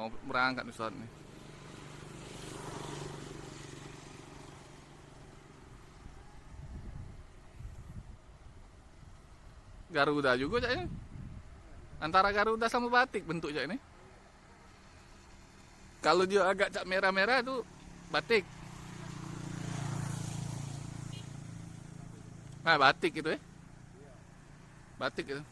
Mau berangkat pesawat nih. Garuda juga cak ini. Antara Garuda sama batik bentuknya ini. Kalau dia agak cak merah-merah itu batik. Nah, batik itu ya. Batik itu.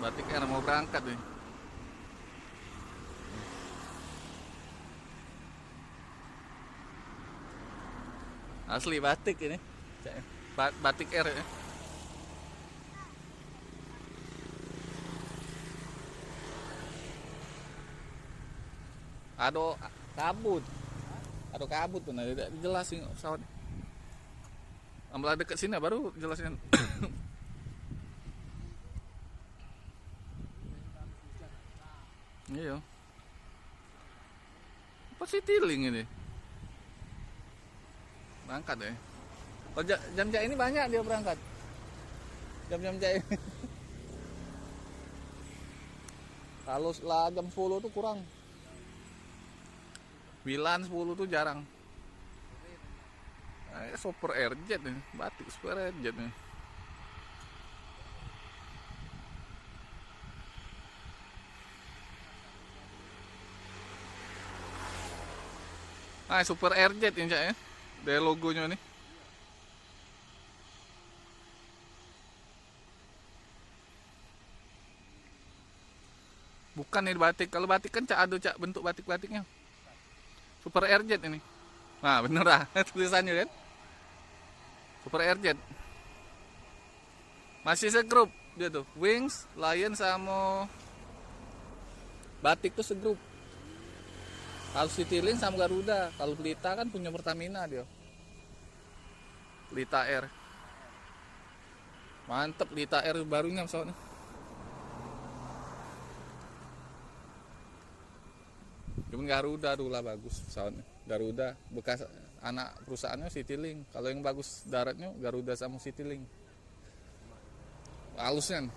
Batiknya mau berangkat nih. Asli batik ini. Batik Air ya. Ada kabut. Ada kabut tuh, nah tidak dijelasin pesawat. Ambil dekat sini baru jelasin. Iya. Apa sih tiling ini? Berangkat ya. Oh, jam-jam ini banyak dia berangkat. Jam-jam ini. Kalau lah jam 10 tuh kurang. 9 10 tuh jarang. Super Airjet nih, batik Super Airjet nih. Super Airjet ini cak ya. Dari logonya nih. Bukan nih batik. Kalau batik kan cak ada cak bentuk batik-batiknya. Super Airjet ini. Nah, bener lah tulisannya kan. Super Airjet. Masih segrup dia tuh. Wings, Lion sama batik tuh segrup. Kalau Citylink sama Garuda. Kalau Pelita kan punya Pertamina dia. Pelita Air. Mantep Pelita Air barunya pesawatnya. Cuman Garuda dulu lah bagus pesawatnya. Garuda bekas anak perusahaannya Citylink. Kalau yang bagus daratnya Garuda sama Citylink. Halusnya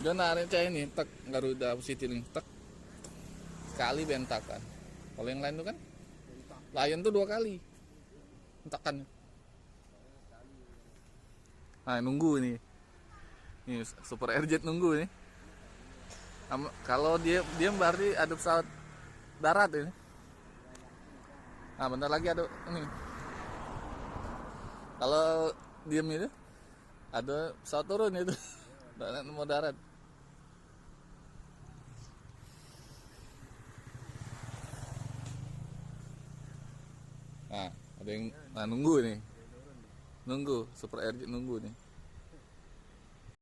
dia narik cah ini tek Garuda Citylink tek sekali bentakan. Kalau yang lain tuh kan Lion tuh 2 kali bentakan. Nah, nunggu nih. Ini Super Airjet nunggu nih. Kalau dia berarti ada pesawat darat ini. Nah, bentar lagi ada ini. Kalau diem itu ada pesawat turun itu. Mau darat. Nah, ada yang nunggu nih. Nunggu Super Airjet nunggu nih.